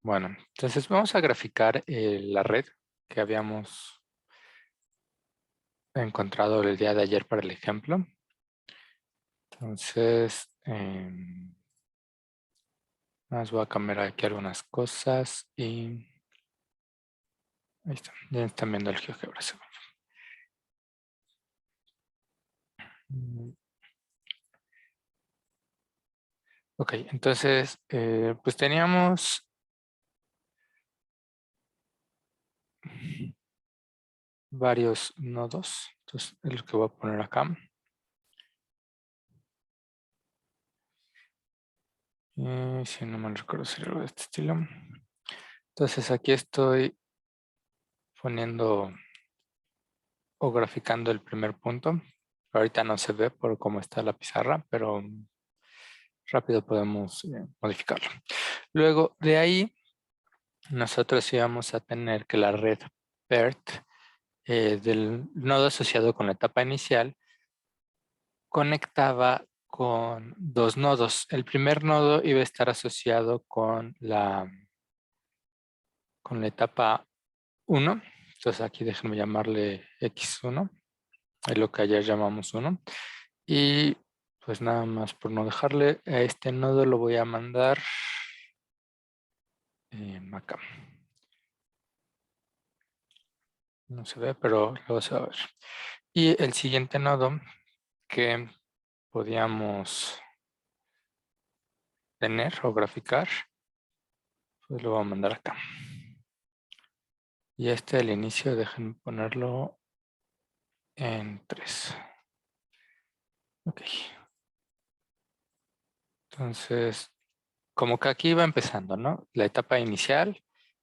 Bueno, entonces vamos a graficar la red que habíamos encontrado el día de ayer para el ejemplo. Entonces, más voy a cambiar aquí algunas cosas y ahí está. Ya están viendo el GeoGebra. Mm, Ok, entonces, pues teníamos varios nodos. Entonces, es lo que voy a poner acá. Y si no me recuerdo, sería algo de este estilo. Entonces, aquí estoy poniendo o graficando el primer punto. Ahorita no se ve por cómo está la pizarra, pero rápido podemos modificarlo. Luego de ahí, nosotros íbamos a tener que la red PERT del nodo asociado con la etapa inicial conectaba con dos nodos. El primer nodo iba a estar asociado con la etapa 1. Entonces aquí déjenme llamarle X1. Es lo que ayer llamamos 1. Y pues nada más por no dejarle, a este nodo lo voy a mandar acá. No se ve, pero luego se va a ver. Y el siguiente nodo que podíamos tener o graficar, pues lo voy a mandar acá. Y este al inicio, déjenme ponerlo en 3. Ok. Entonces, como que aquí iba empezando, ¿no? La etapa inicial,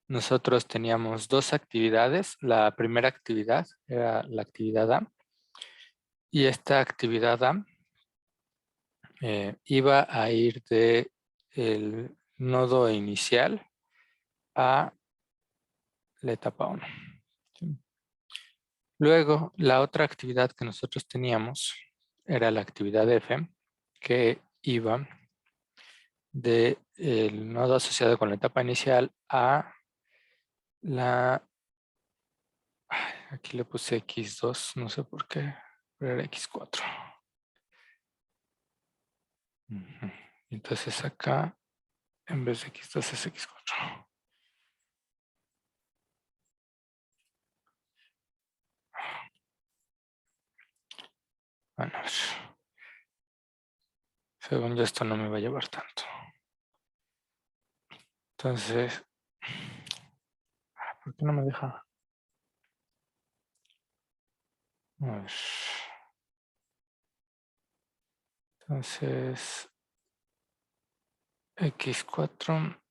nosotros teníamos dos actividades. La primera actividad era la actividad A. Y esta actividad A iba a ir de el nodo inicial a la etapa 1. ¿Sí? Luego, la otra actividad que nosotros teníamos era la actividad F, que iba del nodo asociado con la etapa inicial a la... Aquí le puse X2, no sé por qué, pero era X4. Entonces acá, en vez de X2 es X4. Bueno, según yo esto no me va a llevar tanto. Entonces, ¿por qué no me deja? A ver. Entonces, X4,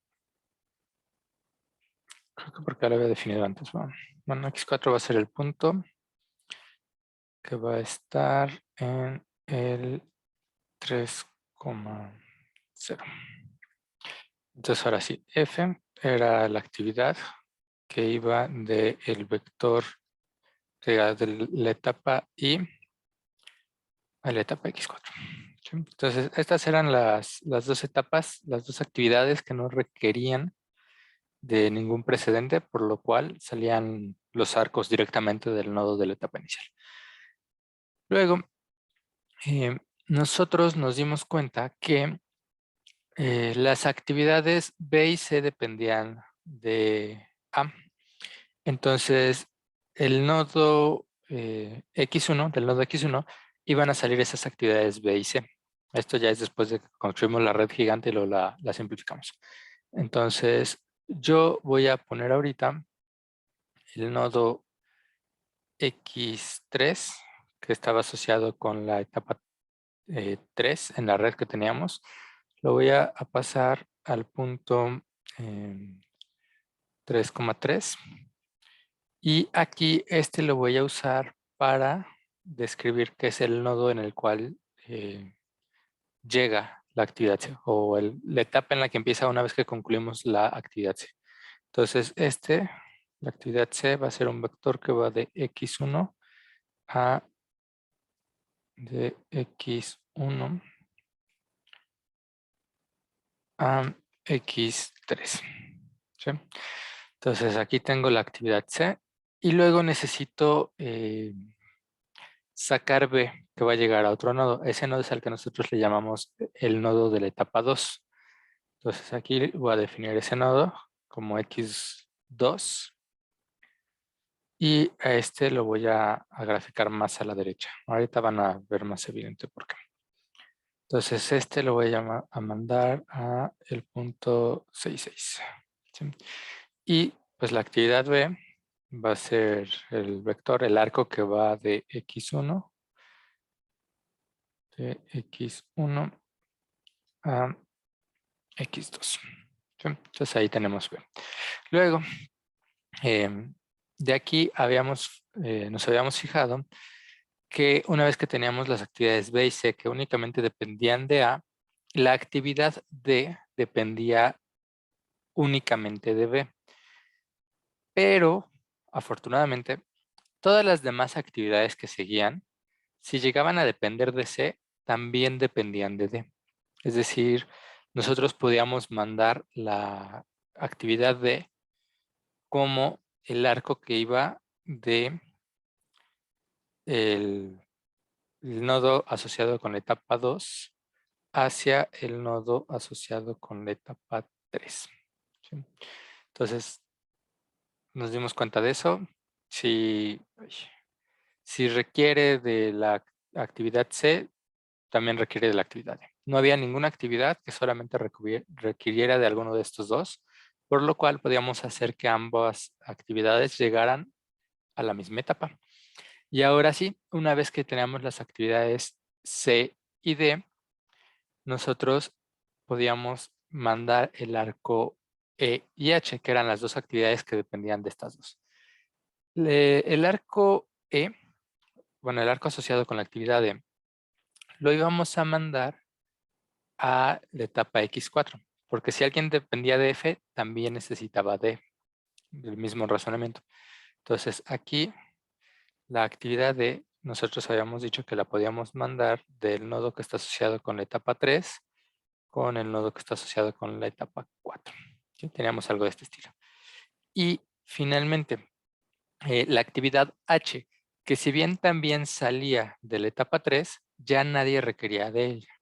creo que porque lo había definido antes. Bueno, X4 va a ser el punto que va a estar en el 3,0. Entonces ahora sí, F era la actividad que iba del vector de la etapa I a la etapa X4. ¿Sí? Entonces estas eran las dos etapas, las dos actividades que no requerían de ningún precedente, por lo cual salían los arcos directamente del nodo de la etapa inicial. Luego, nosotros nos dimos cuenta que las actividades B y C dependían de A. Entonces, el nodo X1, del nodo X1, iban a salir esas actividades B y C. Esto ya es después de que construimos la red gigante y luego la simplificamos. Entonces, yo voy a poner ahorita el nodo X3, que estaba asociado con la etapa 3 en la red que teníamos. Lo voy a pasar al punto 3,3. Y aquí este lo voy a usar para describir qué es el nodo en el cual llega la actividad C o la etapa en la que empieza una vez que concluimos la actividad C. Entonces la actividad C va a ser un vector que va de X1 a de X1 a X3. ¿sí? Entonces aquí tengo la actividad C y luego necesito sacar B, que va a llegar a otro nodo. Ese nodo es al que nosotros le llamamos el nodo de la etapa 2. Entonces aquí voy a definir ese nodo como X2 y a este lo voy a graficar más a la derecha. Ahorita van a ver más evidente por qué. Entonces este lo voy a mandar a el punto 66. ¿Sí? Y pues la actividad B va a ser el vector, el arco que va de X1 a X2. ¿Sí? Entonces ahí tenemos B. Luego, de aquí nos habíamos fijado que una vez que teníamos las actividades B y C que únicamente dependían de A, la actividad D dependía únicamente de B. Pero, afortunadamente, todas las demás actividades que seguían, si llegaban a depender de C, también dependían de D. Es decir, nosotros podíamos mandar la actividad D como el arco que iba de el nodo asociado con la etapa 2 hacia el nodo asociado con la etapa 3. ¿Sí? Entonces, nos dimos cuenta de eso. Si requiere de la actividad C, también requiere de la actividad D. No había ninguna actividad que solamente requiriera de alguno de estos dos, por lo cual podíamos hacer que ambas actividades llegaran a la misma etapa. Y ahora sí, una vez que teníamos las actividades C y D, nosotros podíamos mandar el arco E y H, que eran las dos actividades que dependían de estas dos. El arco E, bueno, el arco asociado con la actividad E, lo íbamos a mandar a la etapa X4, porque si alguien dependía de F, también necesitaba D, el mismo razonamiento. Entonces aquí la actividad D, nosotros habíamos dicho que la podíamos mandar del nodo que está asociado con la etapa 3 con el nodo que está asociado con la etapa 4. ¿Sí? Teníamos algo de este estilo. Y finalmente, la actividad H, que si bien también salía de la etapa 3, ya nadie requería de ella.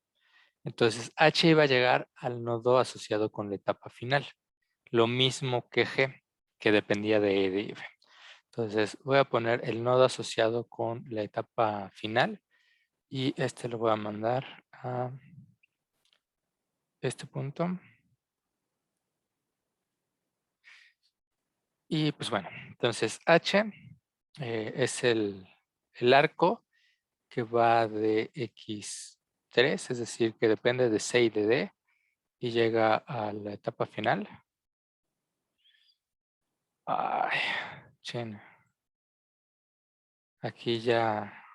Entonces, H iba a llegar al nodo asociado con la etapa final. Lo mismo que G, que dependía de E de F. Entonces, voy a poner el nodo asociado con la etapa final y este lo voy a mandar a este punto. Y pues bueno, entonces H es el arco que va de X3, es decir, que depende de C y de D y llega a la etapa final. Ay, chin. Aquí ya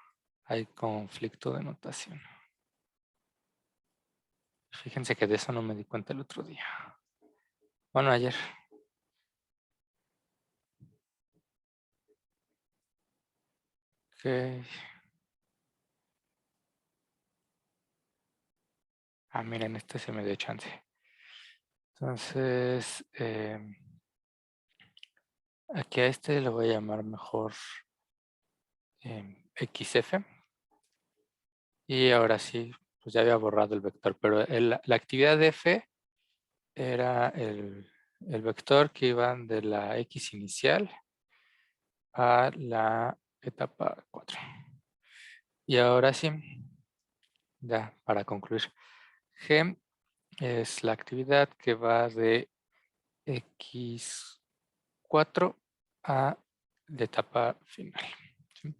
hay conflicto de notación. Fíjense que de eso no me di cuenta el otro día. Bueno, ayer. Ok. Ah, miren, este se me dio chance. Entonces, aquí a este le voy a llamar mejor XF. Y ahora sí, pues ya había borrado el vector, pero la actividad de F era el vector que iba de la X inicial a la etapa 4. Y ahora sí, ya para concluir, G es la actividad que va de X4 a la etapa final. ¿Sí?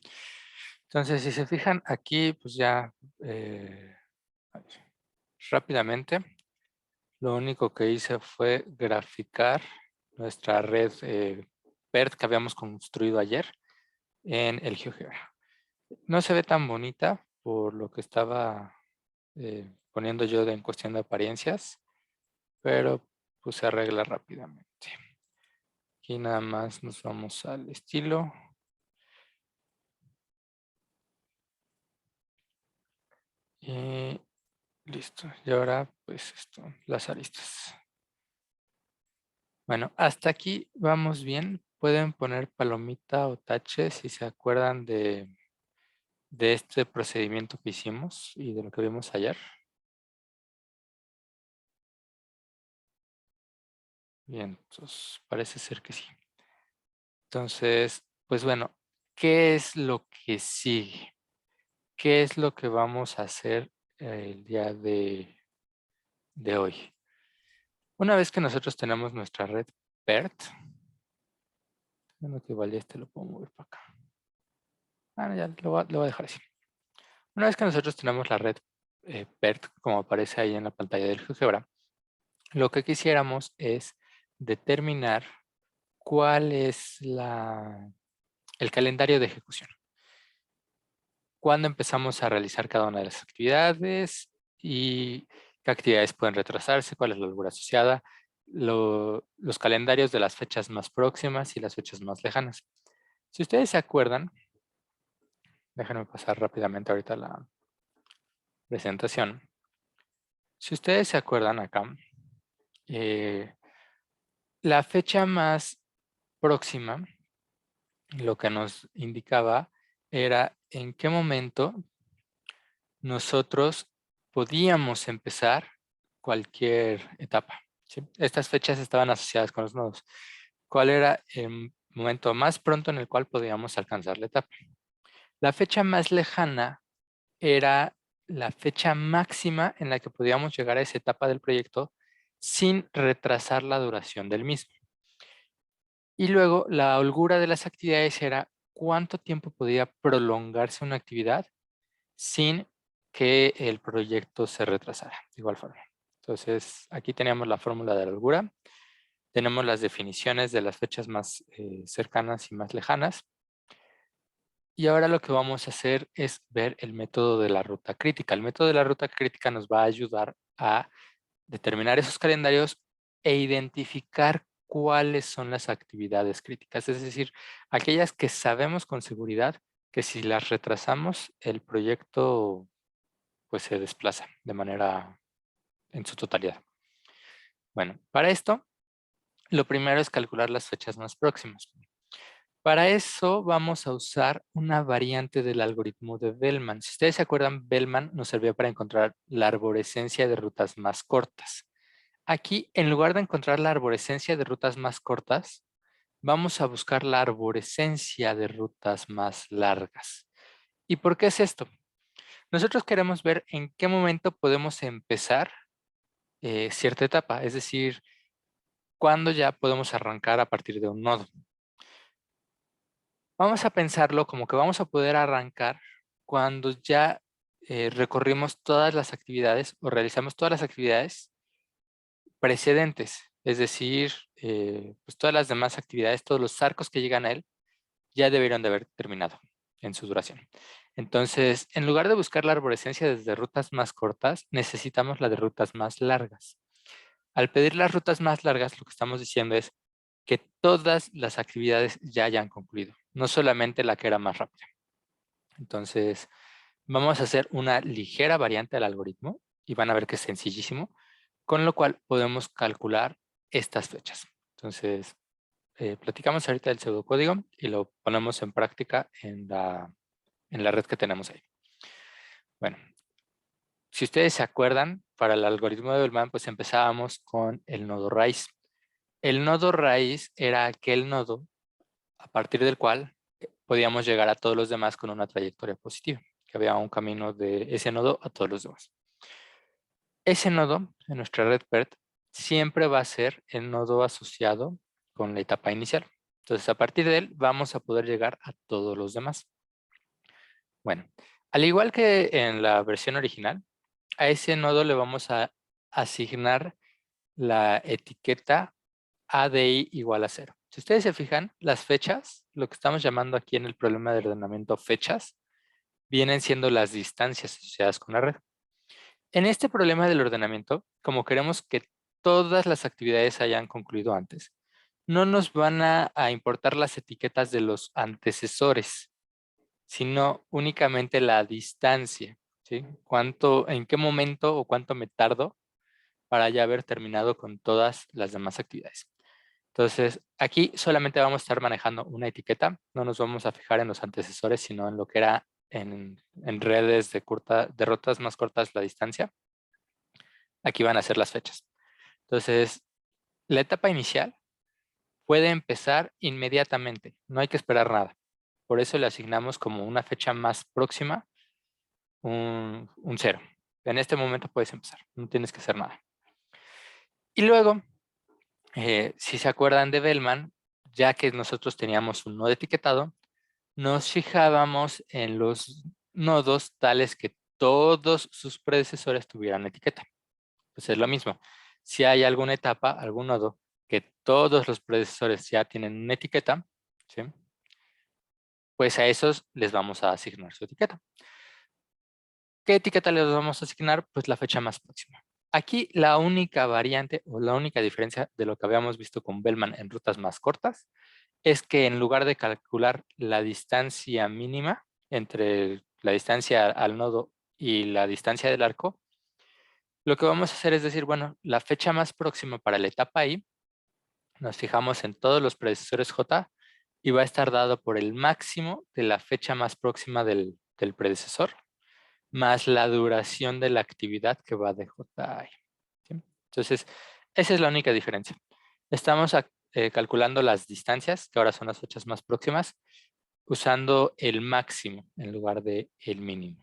Entonces, si se fijan aquí, pues ya rápidamente, lo único que hice fue graficar nuestra red PERT que habíamos construido ayer en el GeoGebra. No se ve tan bonita por lo que estaba poniendo yo en cuestión de apariencias, pero pues se arregla rápidamente. Aquí nada más nos vamos al estilo. Y listo. Y ahora pues esto, las aristas. Bueno, hasta aquí vamos bien. Pueden poner palomita o tache si se acuerdan de este procedimiento que hicimos y de lo que vimos ayer. Bien, entonces parece ser que sí. Entonces, pues bueno, ¿qué es lo que sigue? ¿Qué es lo que vamos a hacer el día de hoy? Una vez que nosotros tenemos nuestra red PERT, bueno, que igual ya este lo puedo mover para acá. Ah, no, ya lo voy a dejar así. Una vez que nosotros tenemos la red PERT, como aparece ahí en la pantalla del GeoGebra, lo que quisiéramos es determinar cuál es el calendario de ejecución. Cuándo empezamos a realizar cada una de las actividades y qué actividades pueden retrasarse, cuál es la holgura asociada, los calendarios de las fechas más próximas y las fechas más lejanas. Si ustedes se acuerdan, déjenme pasar rápidamente ahorita la presentación. Si ustedes se acuerdan acá, eh, la fecha más próxima, lo que nos indicaba era en qué momento nosotros podíamos empezar cualquier etapa, ¿sí? Estas fechas estaban asociadas con los nodos. ¿Cuál era el momento más pronto en el cual podíamos alcanzar la etapa? La fecha más lejana era la fecha máxima en la que podíamos llegar a esa etapa del proyecto sin retrasar la duración del mismo. Y luego la holgura de las actividades era cuánto tiempo podía prolongarse una actividad sin que el proyecto se retrasara, de igual forma. Entonces, aquí teníamos la fórmula de la holgura, tenemos las definiciones de las fechas más cercanas y más lejanas, y ahora lo que vamos a hacer es ver el método de la ruta crítica. El método de la ruta crítica nos va a ayudar a determinar esos calendarios e identificar cuáles son las actividades críticas, es decir, aquellas que sabemos con seguridad que si las retrasamos, el proyecto pues se desplaza de manera en su totalidad. Bueno, para esto, lo primero es calcular las fechas más próximas. Para eso vamos a usar una variante del algoritmo de Bellman. Si ustedes se acuerdan, Bellman nos servía para encontrar la arborescencia de rutas más cortas. Aquí, en lugar de encontrar la arborescencia de rutas más cortas, vamos a buscar la arborescencia de rutas más largas. ¿Y por qué es esto? Nosotros queremos ver en qué momento podemos empezar cierta etapa, es decir, cuándo ya podemos arrancar a partir de un nodo. Vamos a pensarlo como que vamos a poder arrancar cuando ya recorrimos todas las actividades o realizamos todas las actividades precedentes, es decir, pues todas las demás actividades, todos los arcos que llegan a él, ya deberían de haber terminado en su duración. Entonces, en lugar de buscar la arborescencia desde rutas más cortas, necesitamos la de rutas más largas. Al pedir las rutas más largas, lo que estamos diciendo es que todas las actividades ya hayan concluido, no solamente la que era más rápida. Entonces, vamos a hacer una ligera variante del algoritmo y van a ver que es sencillísimo, con lo cual podemos calcular estas fechas. Entonces, platicamos ahorita del pseudocódigo y lo ponemos en práctica en la red que tenemos ahí. Bueno, si ustedes se acuerdan, para el algoritmo de Bellman, pues empezábamos con el nodo raíz. El nodo raíz era aquel nodo a partir del cual podíamos llegar a todos los demás con una trayectoria positiva, que había un camino de ese nodo a todos los demás. Ese nodo en nuestra red PERT siempre va a ser el nodo asociado con la etapa inicial. Entonces, a partir de él vamos a poder llegar a todos los demás. Bueno, al igual que en la versión original, a ese nodo le vamos a asignar la etiqueta ADI igual a 0. Si ustedes se fijan, las fechas, lo que estamos llamando aquí en el problema de ordenamiento fechas, vienen siendo las distancias asociadas con la red. En este problema del ordenamiento, como queremos que todas las actividades hayan concluido antes, no nos van a importar las etiquetas de los antecesores, sino únicamente la distancia, ¿sí? En qué momento o cuánto me tardo para ya haber terminado con todas las demás actividades. Entonces, aquí solamente vamos a estar manejando una etiqueta. No nos vamos a fijar en los antecesores, sino en lo que era en redes de rutas más cortas la distancia. Aquí van a ser las fechas. Entonces, la etapa inicial puede empezar inmediatamente. No hay que esperar nada. Por eso le asignamos como una fecha más próxima un 0. En este momento puedes empezar. No tienes que hacer nada. Y luego, si se acuerdan de Bellman, ya que nosotros teníamos un nodo etiquetado, nos fijábamos en los nodos tales que todos sus predecesores tuvieran etiqueta. Pues es lo mismo. Si hay alguna etapa, algún nodo, que todos los predecesores ya tienen una etiqueta, ¿sí? Pues a esos les vamos a asignar su etiqueta. ¿Qué etiqueta les vamos a asignar? Pues la fecha más próxima. Aquí la única variante o la única diferencia de lo que habíamos visto con Bellman en rutas más cortas es que en lugar de calcular la distancia mínima entre la distancia al nodo y la distancia del arco, lo que vamos a hacer es decir, bueno, la fecha más próxima para la etapa I, nos fijamos en todos los predecesores J y va a estar dado por el máximo de la fecha más próxima del predecesor, más la duración de la actividad que va de JI. ¿Sí? Entonces, esa es la única diferencia. Estamos calculando las distancias, que ahora son las fechas más próximas, usando el máximo en lugar de el mínimo.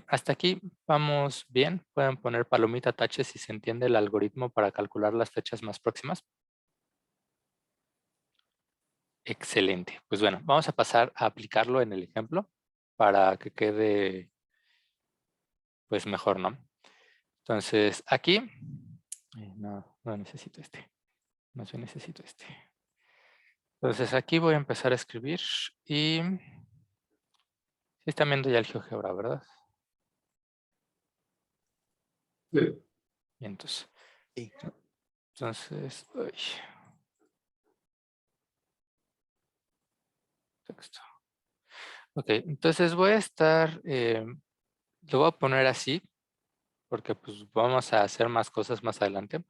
Hasta aquí vamos bien. Pueden poner palomita tache si se entiende el algoritmo para calcular las fechas más próximas. Excelente. Pues bueno, vamos a pasar a aplicarlo en el ejemplo para que quede pues mejor, ¿no? Entonces aquí, no necesito este, más bien necesito este. Entonces aquí voy a empezar a escribir y sí están viendo ya el GeoGebra, ¿verdad? Sí. Y entonces, Sí. uy, texto. Ok, entonces voy a estar, lo voy a poner así, porque pues vamos a hacer más cosas más adelante.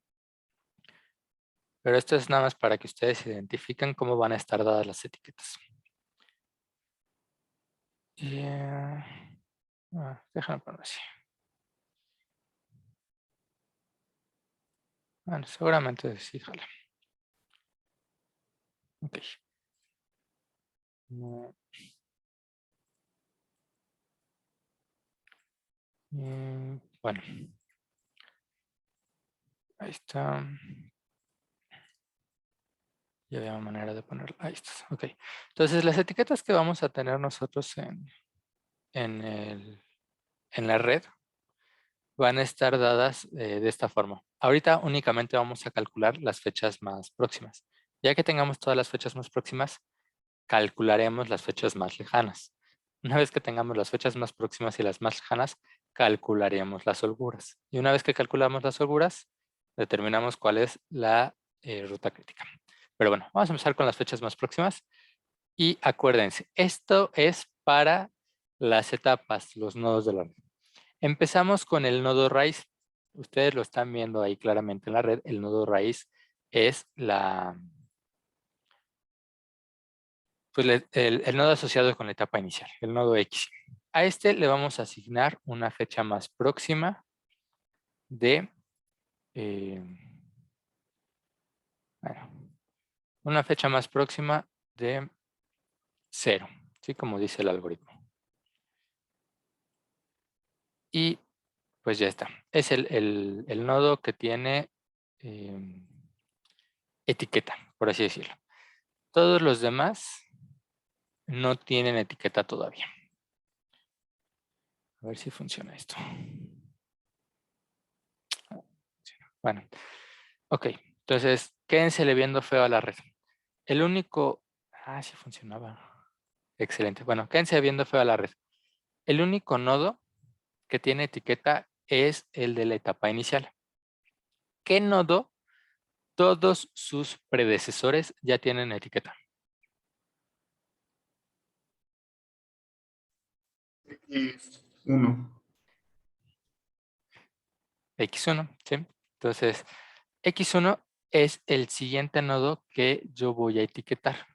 Pero esto es nada más para que ustedes identifiquen cómo van a estar dadas las etiquetas. Y, déjame ponerlo así. Bueno, seguramente sí, jala. Ok. Bueno, ahí está. Ya había manera de ponerlo. Ahí está. Ok. Entonces, las etiquetas que vamos a tener nosotros en la red van a estar dadas de esta forma. Ahorita únicamente vamos a calcular las fechas más próximas. Ya que tengamos todas las fechas más próximas, calcularemos las fechas más lejanas. Una vez que tengamos las fechas más próximas y las más lejanas, calcularemos las holguras. Y una vez que calculamos las holguras, determinamos cuál es la ruta crítica. Pero bueno, vamos a empezar con las fechas más próximas. Y acuérdense, esto es para las etapas, los nodos de la red. Empezamos con el nodo raíz. Ustedes lo están viendo ahí claramente en la red. El nodo raíz es el nodo asociado con la etapa inicial, el nodo X. A este le vamos a asignar una fecha más próxima de, bueno, una fecha más próxima de 0, ¿sí? Como dice el algoritmo. Y pues ya está. Es el nodo que tiene etiqueta, por así decirlo. Todos los demás no tienen etiqueta todavía. A ver si funciona esto. Bueno, ok. Entonces, quédense viendo feo a la red. El único... sí funcionaba. Excelente. Bueno, quédense viendo feo a la red. El único nodo que tiene etiqueta es el de la etapa inicial. ¿Qué nodo? Todos sus predecesores ya tienen etiqueta. X1. X1, ¿sí? Entonces, X1 es el siguiente nodo que yo voy a etiquetar.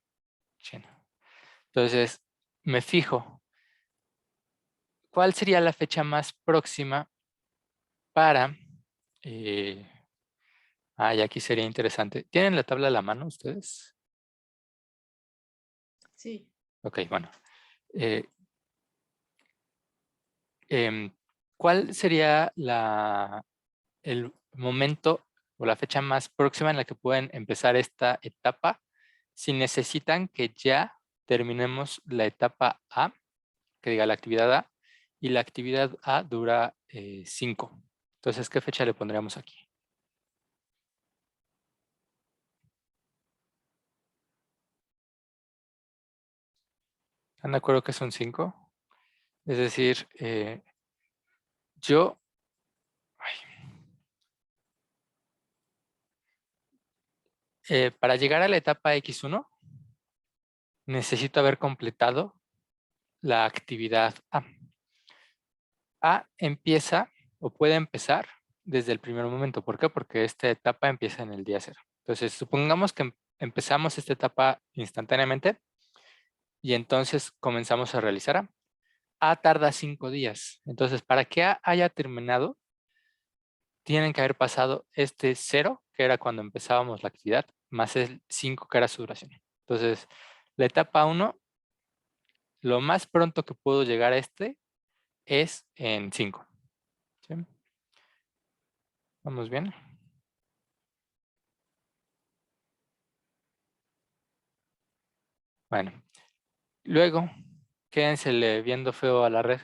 Entonces, me fijo, ¿cuál sería la fecha más próxima para... y aquí sería interesante. ¿Tienen la tabla a la mano ustedes? Sí. Ok, bueno. Eh, ¿Cuál sería el momento o la fecha más próxima en la que pueden empezar esta etapa si necesitan que ya terminemos la etapa A, que diga la actividad A, y la actividad A dura 5? Entonces, ¿qué fecha le pondríamos aquí? ¿Están de acuerdo que son 5? Es decir, yo... para llegar a la etapa X1, necesito haber completado la actividad A. A empieza o puede empezar desde el primer momento. ¿Por qué? Porque esta etapa empieza en el día 0. Entonces, supongamos que empezamos esta etapa instantáneamente y entonces comenzamos a realizar A. A tarda 5 días. Entonces, para que A haya terminado, tienen que haber pasado este 0, que era cuando empezábamos la actividad, más el 5, que era su duración. Entonces, la etapa 1, lo más pronto que puedo llegar a este es en 5. ¿Sí? ¿Vamos bien? Bueno, luego, quédensele viendo feo a la red.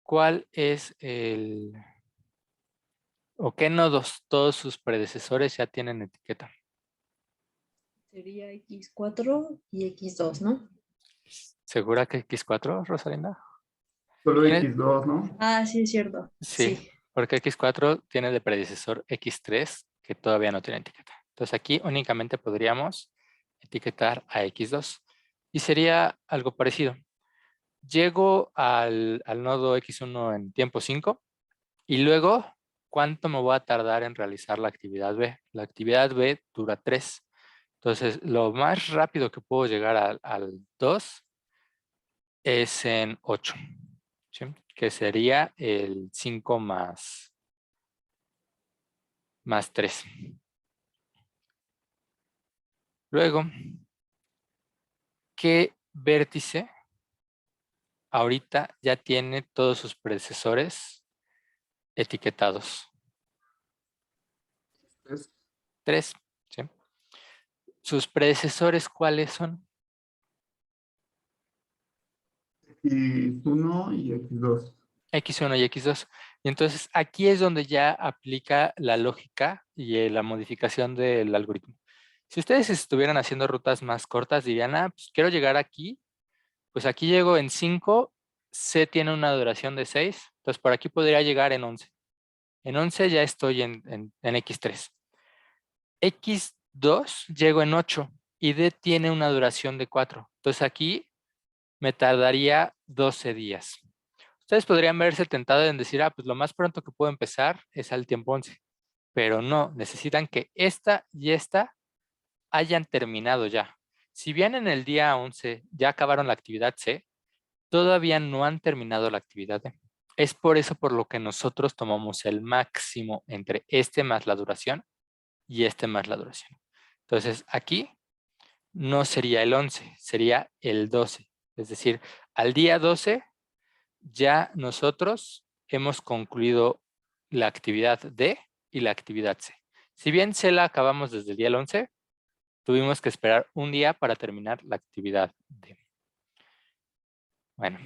¿Cuál es o qué nodos todos sus predecesores ya tienen etiqueta? Sería X4 y X2, ¿no? ¿Segura que X4, Rosalinda? Solo ¿Tiene? X2, ¿no? Ah, sí, es cierto. Sí, Sí. porque X4 tiene de predecesor X3 que todavía no tiene etiqueta. Entonces aquí únicamente podríamos etiquetar a X2 y sería algo parecido. Llego al nodo X1 en tiempo 5 y luego, ¿cuánto me voy a tardar en realizar la actividad B? La actividad B dura 3. Entonces, lo más rápido que puedo llegar al 2 es en 8, ¿sí? Que sería el 5 más 3. Luego, ¿qué vértice ahorita ya tiene todos sus predecesores etiquetados? 3, 3, ¿sí? ¿Sus predecesores cuáles son? X1 y X2. X1 y X2. Y entonces aquí es donde ya aplica la lógica y la modificación del algoritmo. Si ustedes estuvieran haciendo rutas más cortas, dirían, pues quiero llegar aquí, pues aquí llego en 5, C tiene una duración de 6, entonces por aquí podría llegar en 11. En 11 ya estoy en X3. X2 llego en 8 y D tiene una duración de 4. Entonces aquí me tardaría 12 días. Ustedes podrían verse tentados en decir, pues lo más pronto que puedo empezar es al tiempo 11. Pero no, necesitan que esta y esta hayan terminado ya. Si bien en el día 11 ya acabaron la actividad C, todavía no han terminado la actividad D. Es por eso por lo que nosotros tomamos el máximo entre este más la duración y este más la duración. Entonces aquí no sería el 11, sería el 12. Es decir, al día 12 ya nosotros hemos concluido la actividad D y la actividad C. Si bien C la acabamos desde el día 11, tuvimos que esperar un día para terminar la actividad D. Bueno,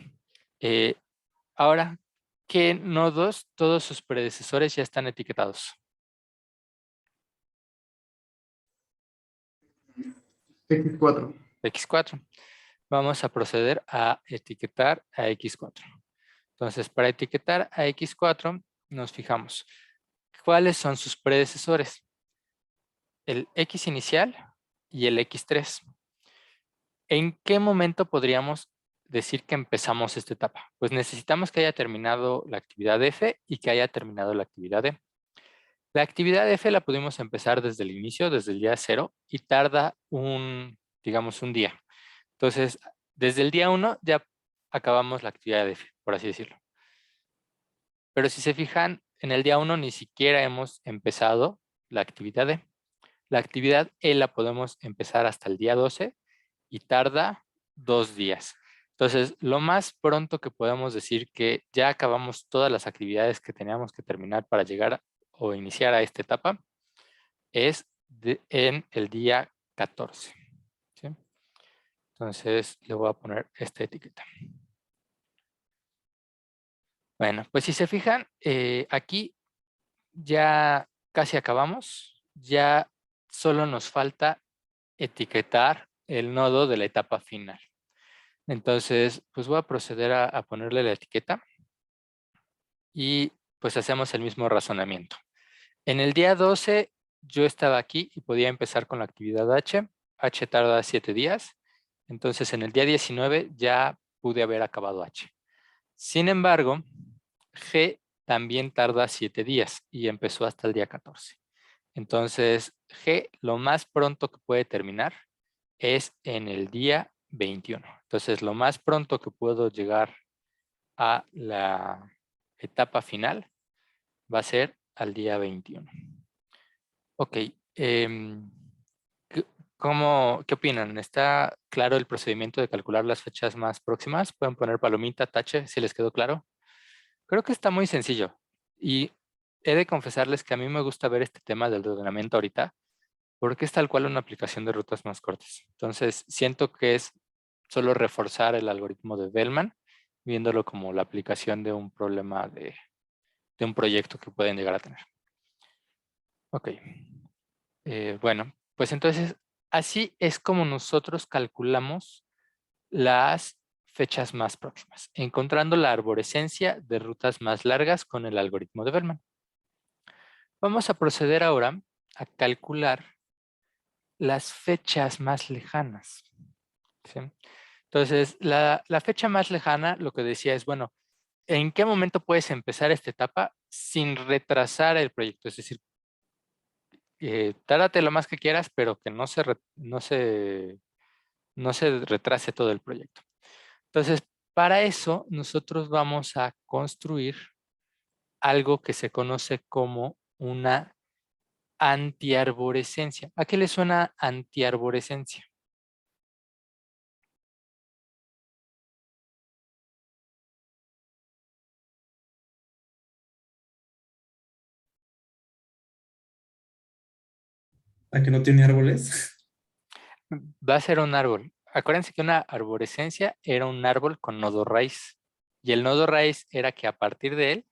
ahora, ¿qué nodos todos sus predecesores ya están etiquetados? X4. X4. Vamos a proceder a etiquetar a X4. Entonces, para etiquetar a X4, nos fijamos. ¿Cuáles son sus predecesores? El X inicial y el X3. ¿En qué momento podríamos decir que empezamos esta etapa? Pues necesitamos que haya terminado la actividad F y que haya terminado la actividad D. La actividad F la pudimos empezar desde el inicio, desde el día 0, y tarda digamos, un día. Entonces, desde el día 1 ya acabamos la actividad F, por así decirlo. Pero si se fijan, en el día 1 ni siquiera hemos empezado la actividad E. La actividad E la podemos empezar hasta el día 12 y tarda 2 días. Entonces, lo más pronto que podemos decir que ya acabamos todas las actividades que teníamos que terminar para llegar o iniciar a esta etapa es en el día 14. ¿Sí? Entonces, le voy a poner esta etiqueta. Bueno, pues si se fijan, aquí ya casi acabamos. Ya solo nos falta etiquetar el nodo de la etapa final. Entonces, pues voy a proceder a ponerle la etiqueta y pues hacemos el mismo razonamiento. En el día 12 yo estaba aquí y podía empezar con la actividad H. H tarda 7 días. Entonces, en el día 19 ya pude haber acabado H. Sin embargo, G también tarda 7 días y empezó hasta el día 14. Entonces, G lo más pronto que puede terminar es en el día 21. Entonces, lo más pronto que puedo llegar a la etapa final va a ser al día 21. Ok. ¿Qué qué opinan? ¿Está claro el procedimiento de calcular las fechas más próximas? Pueden poner palomita, tache, si les quedó claro. Creo que está muy sencillo. Y he de confesarles que a mí me gusta ver este tema del ordenamiento ahorita, porque es tal cual una aplicación de rutas más cortas. Entonces, siento que es solo reforzar el algoritmo de Bellman, viéndolo como la aplicación de un problema de un proyecto que pueden llegar a tener. Ok. Bueno, pues entonces, así es como nosotros calculamos las fechas más próximas, encontrando la arborescencia de rutas más largas con el algoritmo de Bellman. Vamos a proceder ahora a calcular las fechas más lejanas. ¿Sí? Entonces, la fecha más lejana, lo que decía es, bueno, ¿en qué momento puedes empezar esta etapa sin retrasar el proyecto? Es decir, tárdate lo más que quieras, pero que no se retrase todo el proyecto. Entonces, para eso, nosotros vamos a construir algo que se conoce como una antiarborescencia. ¿A qué le suena antiarborescencia? ¿A que no tiene árboles? Va a ser un árbol. Acuérdense que una arborescencia era un árbol con nodo raíz. Y el nodo raíz era que a partir de él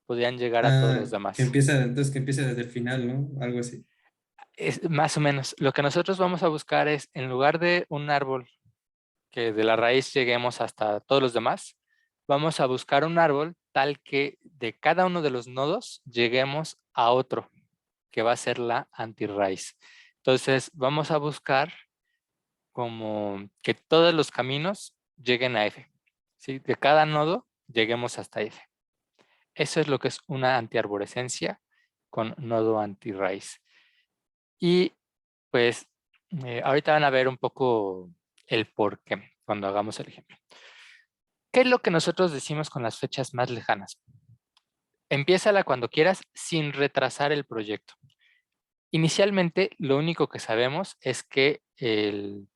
podían llegar a todos los Que demás. empieza, entonces que empiece desde el final, ¿no? Algo así. Es más o menos. Lo que nosotros vamos a buscar es, en lugar de un árbol que de la raíz lleguemos hasta todos los demás, vamos a buscar un árbol tal que de cada uno de los nodos lleguemos a otro, que va a ser la antirraíz. Entonces, vamos a buscar como que todos los caminos lleguen a F. ¿Sí? De cada nodo lleguemos hasta F. Eso es lo que es una antiarborescencia con nodo antirraíz. Y pues ahorita van a ver un poco el por qué cuando hagamos el ejemplo. ¿Qué es lo que nosotros decimos con las fechas más lejanas? Empiézala cuando quieras sin retrasar el proyecto. Inicialmente, lo único que sabemos es que el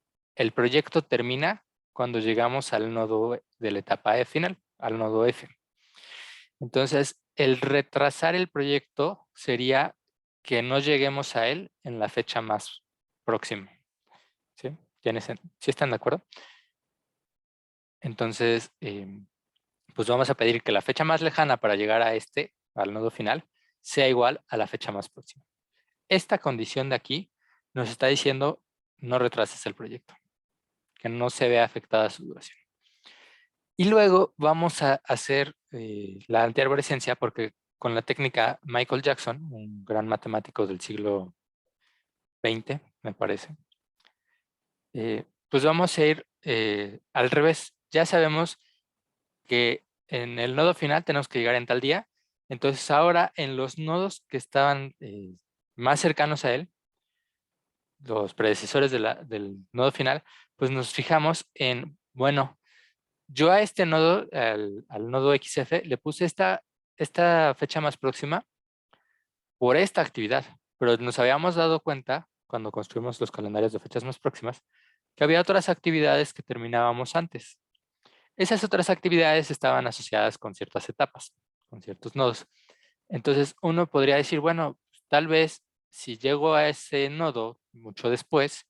proyecto termina cuando llegamos al nodo de la etapa F final, al nodo F. Entonces, el retrasar el proyecto sería que no lleguemos a él en la fecha más próxima. ¿Sí? ¿Sí están de acuerdo? Entonces, pues vamos a pedir que la fecha más lejana para llegar al nodo final, sea igual a la fecha más próxima. Esta condición de aquí nos está diciendo no retrases el proyecto, que no se vea afectada su duración. Y luego vamos a hacer la antiarborescencia porque con la técnica Michael Jackson, un gran matemático del siglo XX, me parece, pues vamos a ir al revés. Ya sabemos que en el nodo final tenemos que llegar en tal día Entonces ahora en los nodos que estaban más cercanos a él, los predecesores del nodo final, pues nos fijamos en, bueno, yo a este nodo, al nodo XF, le puse esta fecha más próxima por esta actividad, pero nos habíamos dado cuenta, cuando construimos los calendarios de fechas más próximas, que había otras actividades que terminábamos antes. Esas otras actividades estaban asociadas con ciertas etapas, con ciertos nodos. Entonces uno podría decir, bueno, tal vez si llego a ese nodo mucho después,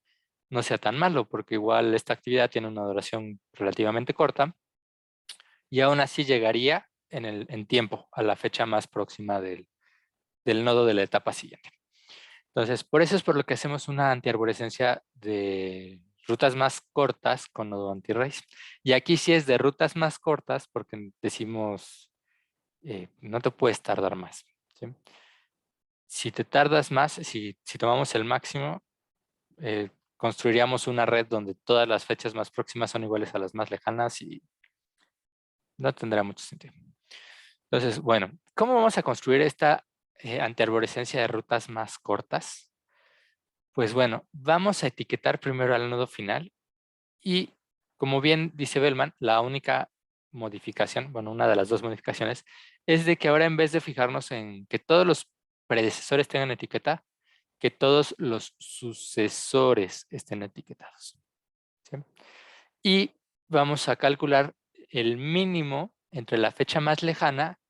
no sea tan malo, porque igual esta actividad tiene una duración relativamente corta y aún así llegaría en tiempo a la fecha más próxima del nodo de la etapa siguiente. Entonces, por eso es por lo que hacemos una antiarborescencia de rutas más cortas con nodo antirraíz. Y aquí sí es de rutas más cortas porque decimos, no te puedes tardar más, ¿sí? Si te tardas más, si tomamos el máximo, construiríamos una red donde todas las fechas más próximas son iguales a las más lejanas y no tendrá mucho sentido. Entonces, bueno, ¿cómo vamos a construir esta antiarborescencia de rutas más cortas? Pues bueno, vamos a etiquetar primero al nodo final y como bien dice Bellman, la única modificación, bueno, una de las dos modificaciones, es de que ahora en vez de fijarnos en que todos los predecesores tengan etiqueta, que todos los sucesores estén etiquetados, ¿sí? Y vamos a calcular el mínimo entre la fecha más lejana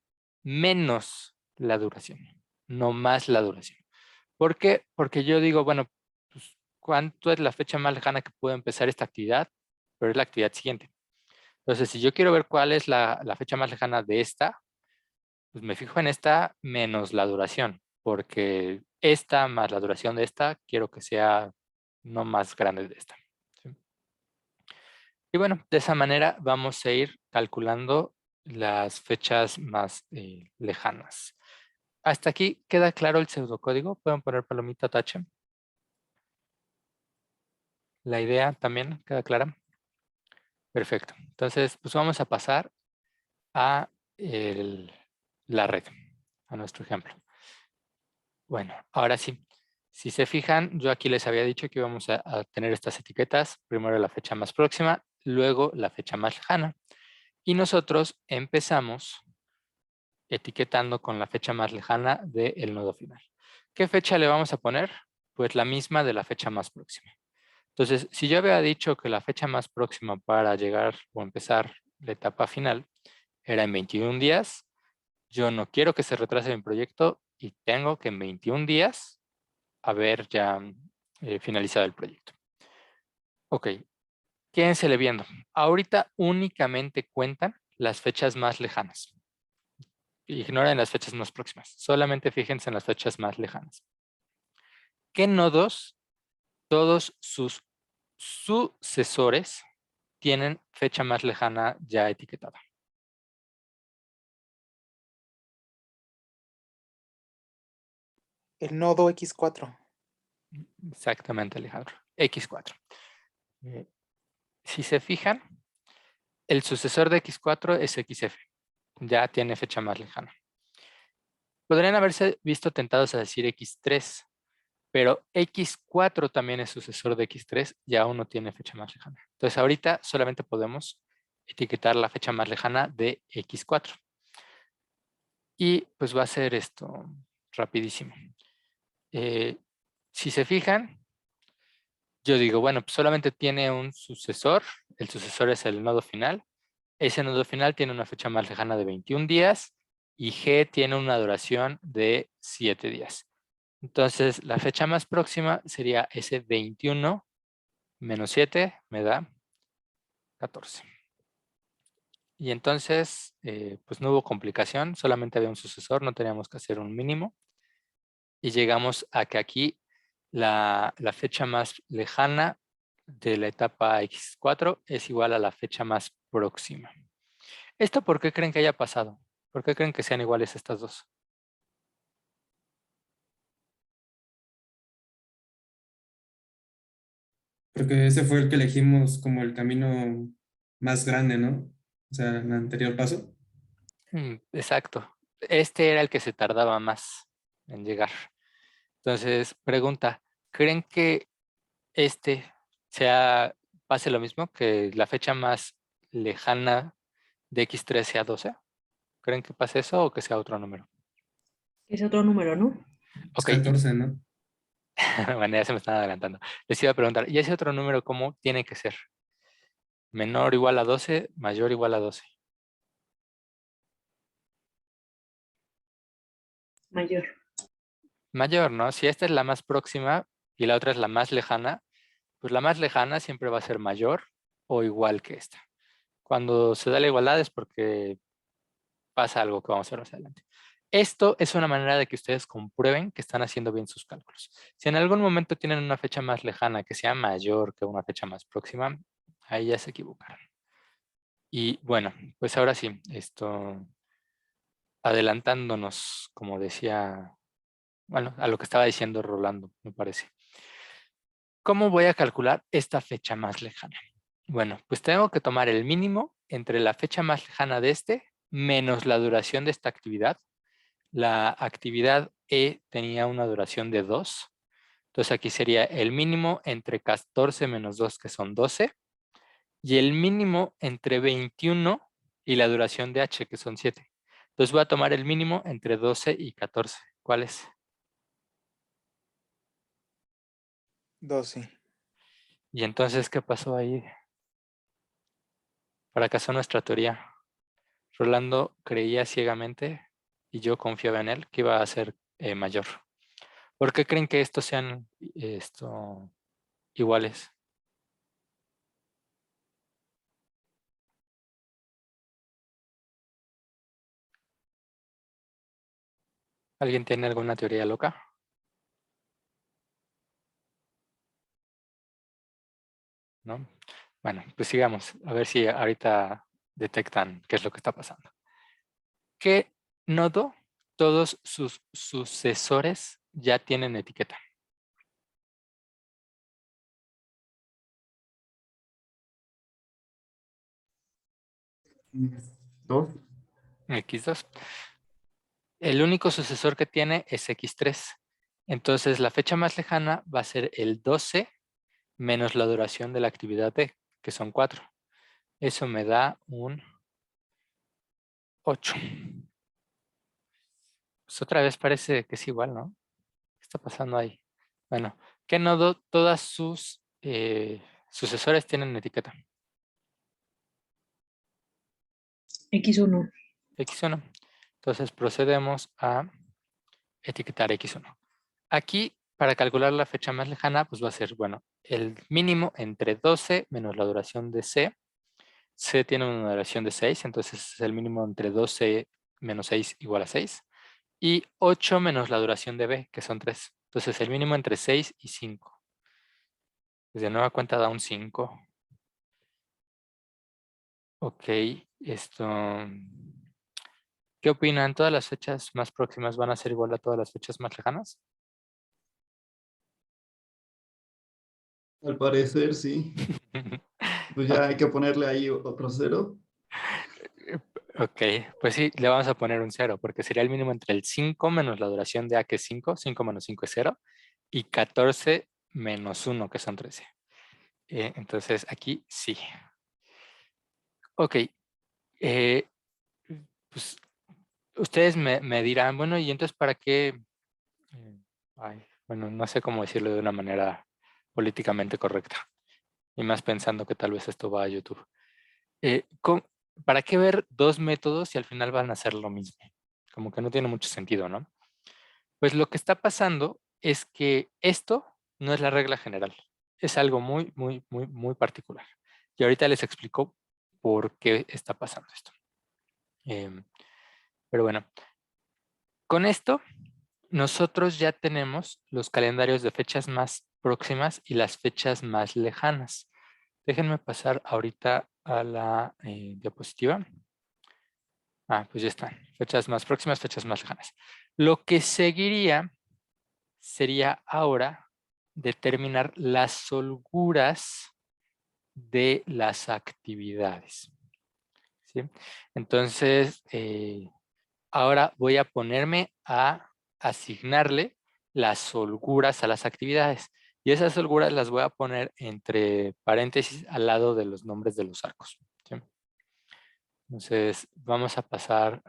menos la duración, no más la duración. ¿Por qué? Porque yo digo, bueno, pues, ¿cuánto es la fecha más lejana que puede empezar esta actividad? Pero es la actividad siguiente. Entonces, si yo quiero ver cuál es la fecha más lejana de esta, pues me fijo en esta menos la duración, porque esta más la duración de esta, quiero que sea no más grande de esta, ¿sí? Y bueno, de esa manera vamos a ir calculando las fechas más lejanas. ¿Hasta aquí queda claro el pseudocódigo? ¿Pueden poner palomita tache? ¿La idea también queda clara? Perfecto. Entonces, pues vamos a pasar a la red, a nuestro ejemplo. Bueno, ahora sí. Si se fijan, yo aquí les había dicho que íbamos a tener estas etiquetas. Primero la fecha más próxima, luego la fecha más lejana. Y nosotros empezamos etiquetando con la fecha más lejana del nodo final. ¿Qué fecha le vamos a poner? Pues la misma de la fecha más próxima. Entonces, si yo había dicho que la fecha más próxima para llegar o empezar la etapa final era en 21 días, yo no quiero que se retrase mi proyecto y tengo que en 21 días haber ya finalizado el proyecto. Ok, quédensele viendo. Ahorita únicamente cuentan las fechas más lejanas. Ignoren las fechas más próximas. Solamente fíjense en las fechas más lejanas. ¿Qué nodos todos sus sucesores tienen fecha más lejana ya etiquetada? El nodo X4. Exactamente, Alejandro. X4. Si se fijan, el sucesor de X4 es XF. Ya tiene fecha más lejana. Podrían haberse visto tentados a decir X3, pero X4 también es sucesor de X3 y aún no tiene fecha más lejana. Entonces ahorita solamente podemos etiquetar la fecha más lejana de X4. Y pues va a ser esto rapidísimo. Si se fijan, yo digo, bueno, pues solamente tiene un sucesor. El sucesor es el nodo final. Ese nodo final tiene una fecha más lejana de 21 días y G tiene una duración de 7 días. Entonces, la fecha más próxima sería ese 21 menos 7 me da 14. Y entonces, pues no hubo complicación, solamente había un sucesor, no teníamos que hacer un mínimo. Y llegamos a que aquí la fecha más lejana de la etapa X4 es igual a la fecha más próxima. ¿Esto por qué creen que haya pasado? ¿Por qué creen que sean iguales estas dos? Porque ese fue el que elegimos como el camino más grande, ¿no? O sea, en el anterior paso. Exacto. este era el que se tardaba más en llegar. Entonces, pregunta, ¿creen que este pase lo mismo, que la fecha más lejana de X3 sea 12? ¿Creen que pase eso o que sea otro número? Es otro número, ¿no? Es Ok, 14, ¿no? bueno, ya se me están adelantando. Les iba a preguntar, ¿y ese otro número cómo tiene que ser? ¿Menor o igual a 12, mayor o igual a 12? Mayor. Mayor, ¿no? Si esta es la más próxima y la otra es la más lejana, pues la más lejana siempre va a ser mayor o igual que esta. Cuando se da la igualdad es porque pasa algo que vamos a ver más adelante. Esto es una manera de que ustedes comprueben que están haciendo bien sus cálculos. Si en algún momento tienen una fecha más lejana que sea mayor que una fecha más próxima, ahí ya se equivocaron. Y bueno, pues ahora sí, adelantándonos, como decía, bueno, a lo que estaba diciendo Rolando, me parece. ¿Cómo voy a calcular esta fecha más lejana? Bueno, pues tengo que tomar el mínimo entre la fecha más lejana de este menos la duración de esta actividad. La actividad E tenía una duración de 2. Entonces aquí sería el mínimo entre 14 menos 2, que son 12. Y el mínimo entre 21 y la duración de H, que son 7. Entonces voy a tomar el mínimo entre 12 y 14. ¿Cuál es? 12. Y entonces, ¿qué pasó ahí? Fracasó nuestra teoría. Rolando creía ciegamente, y yo confiaba en él, que iba a ser mayor. ¿Por qué creen que estos sean iguales? ¿Alguien tiene alguna teoría loca? ¿No? Bueno, pues sigamos, a ver si ahorita detectan qué es lo que está pasando. ¿Qué nodo todos sus sucesores ya tienen etiqueta? Dos. X2. El único sucesor que tiene es X3. Entonces la fecha más lejana va a ser el 12 menos la duración de la actividad D, que son 4. Eso me da un 8. Pues otra vez parece que es igual, ¿no? ¿Qué está pasando ahí? Bueno, ¿qué nodo todas sus sucesores tienen etiqueta? X1. X1. Entonces procedemos a etiquetar X1. Aquí, para calcular la fecha más lejana, pues va a ser, bueno, el mínimo entre 12 menos la duración de C. C tiene una duración de 6, entonces es el mínimo entre 12 menos 6 igual a 6. Y 8 menos la duración de B, que son 3. Entonces el mínimo entre 6 y 5. Pues de nueva cuenta da un 5. Ok, esto... ¿Qué opinan? ¿Todas las fechas más próximas van a ser igual a todas las fechas más lejanas? Al parecer, sí. Pues ya hay que ponerle ahí otro cero. Ok, pues sí, le vamos a poner un 0, porque sería el mínimo entre el 5 menos la duración de A, que es 5, 5 menos 5 es 0, y 14 menos 1, que son 13. Entonces aquí sí. Ok, eh, pues ustedes me dirán, bueno, ¿y entonces para qué? Bueno, no sé cómo decirlo de una manera políticamente correcta, y más pensando que tal vez esto va a YouTube. ¿Para qué ver dos métodos si al final van a hacer lo mismo? Como que no tiene mucho sentido, ¿no? Pues lo que está pasando es que esto no es la regla general. Es algo muy, muy, muy, muy particular. Y ahorita les explico por qué está pasando esto. Pero bueno, con esto nosotros ya tenemos los calendarios de fechas más próximas y las fechas más lejanas. Déjenme pasar ahorita a la diapositiva. Pues ya están. Fechas más próximas, fechas más lejanas. Lo que seguiría sería ahora determinar las holguras de las actividades. ¿Sí? Entonces, ahora voy a ponerme a asignarle las holguras a las actividades. Y esas holguras las voy a poner entre paréntesis al lado de los nombres de los arcos. ¿Sí? Entonces, vamos a pasar